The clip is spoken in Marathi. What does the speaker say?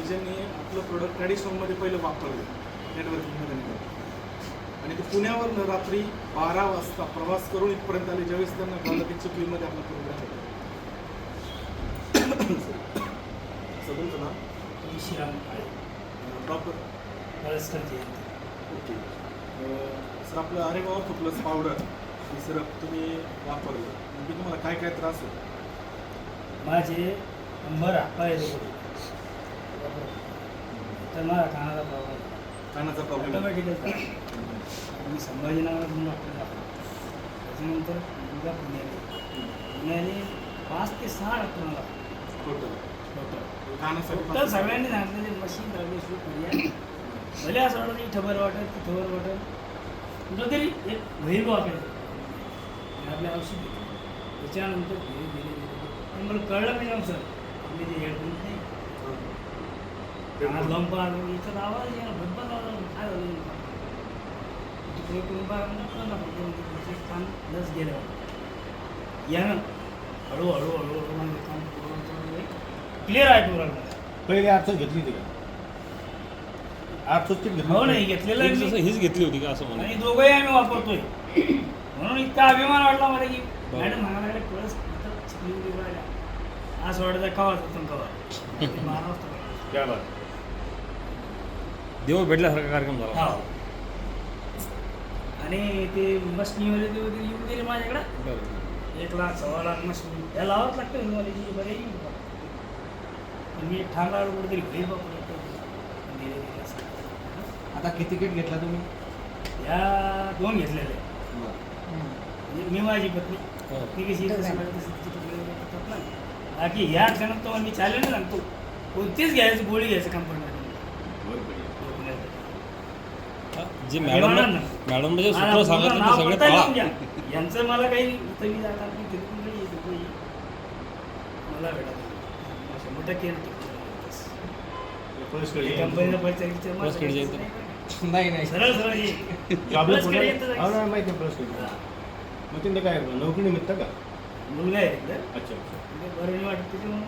की ज्यांनी आपलं प्रोडक्ट ट्रॅडिशनलमध्ये पहिलं वापरलं नेटवर्किंगमध्ये निघालं आणि ते पुण्यावरनं रात्री 12 वाजता प्रवास करून इथपर्यंत आले. ज्यावेळेस त्यांना कळलं की चिखलीमध्ये आपला प्रोग्राम होता. तुमचं नाव? Shriram proper okay. सर आपलं अरे बाबा प्लस पावडर ही सिरप तुम्ही वापरलं म्हणजे तुम्हाला काय काय त्रास होतो? माझे नंबर पाय तर मला कानाचा प्रॉब्लेम कानाचा प्रॉब्लेम ऑटोमॅटिकच मी संभाजीनगरमधून डॉक्टर दाखवला. त्याच्यानंतर मुलगा पुण्याने 5 ते 6 डॉक्टर मला टोटल डॉक्टर कानासाठी तर सगळ्यांनी सांगितलं मशीन लागली सुरू पर्याय भले असं वाटत की ठबर वाटत की ठबर वाटत कुठं तरी एक वैर वाटेल आणि आपले औषध घेतलं. त्याच्यानंतर धीरे धीरे धीरे आणि मला कळलं नाही नव्हतं आपले ते हेडफोन नाही कानात लंप आला याचा आवाज येणार बदबद आवाज काय झालं तिकडे करून पाहिजे काम लस गेलं यानं हळूहळू हळूहळू माझं काम क्लिअर आहे प्रोग्राम. पहिले आर्ट्स घेतली होती का? आर्ट्स घेतली हो नाही घेतलेलं आहे मी. हीच घेतली होती का असं म्हणा. आणि दोघंही आम्ही वापरतोय म्हणून इतका अभिमान वाटला मला की मॅडम म्हणायला लागले कळस चिखली राहिला असं वाटतं कवा होतं कवा 12 वाजता. क्या बात. देव भेटल्यासारखा कार्यक्रम झाला. हो आणि ते मशनीवाले ते वगैरे येऊन गेले माझ्याकडे. बरं 1 लाख 1.25 लाख मशनी त्या लावाच लागतं हिमालयाची बरे मी ठाणा कुठेतरी घरी वापरतो. आता किती तिकीट घेतला तुम्ही? या 2 घेतलेले म्हणजे मी माझी पत्नी ती कशी बाकी ह्या क्षणात तो मी चॅलेंज सांगतो कोणतीच घ्यायचं गोळी घ्यायचं कंपनीला जे मॅडम म्हणजे सूत्र सांगितलं ते सगळे पाळा. यांचं मला काही इथं मी जाणार की तिथून नाही येत मला भेटा 100% कंपनीचा पैसा नाही नाही सरळ सरळ ये. आपलं Plus कडे येतं पुढे माहिती आहे प्लस मग तिथे काय नोकरी निमित्त का? मुलगा आहे तिकडे अच्छा अच्छा. बरं नाही वाटत त्याच्यामुळे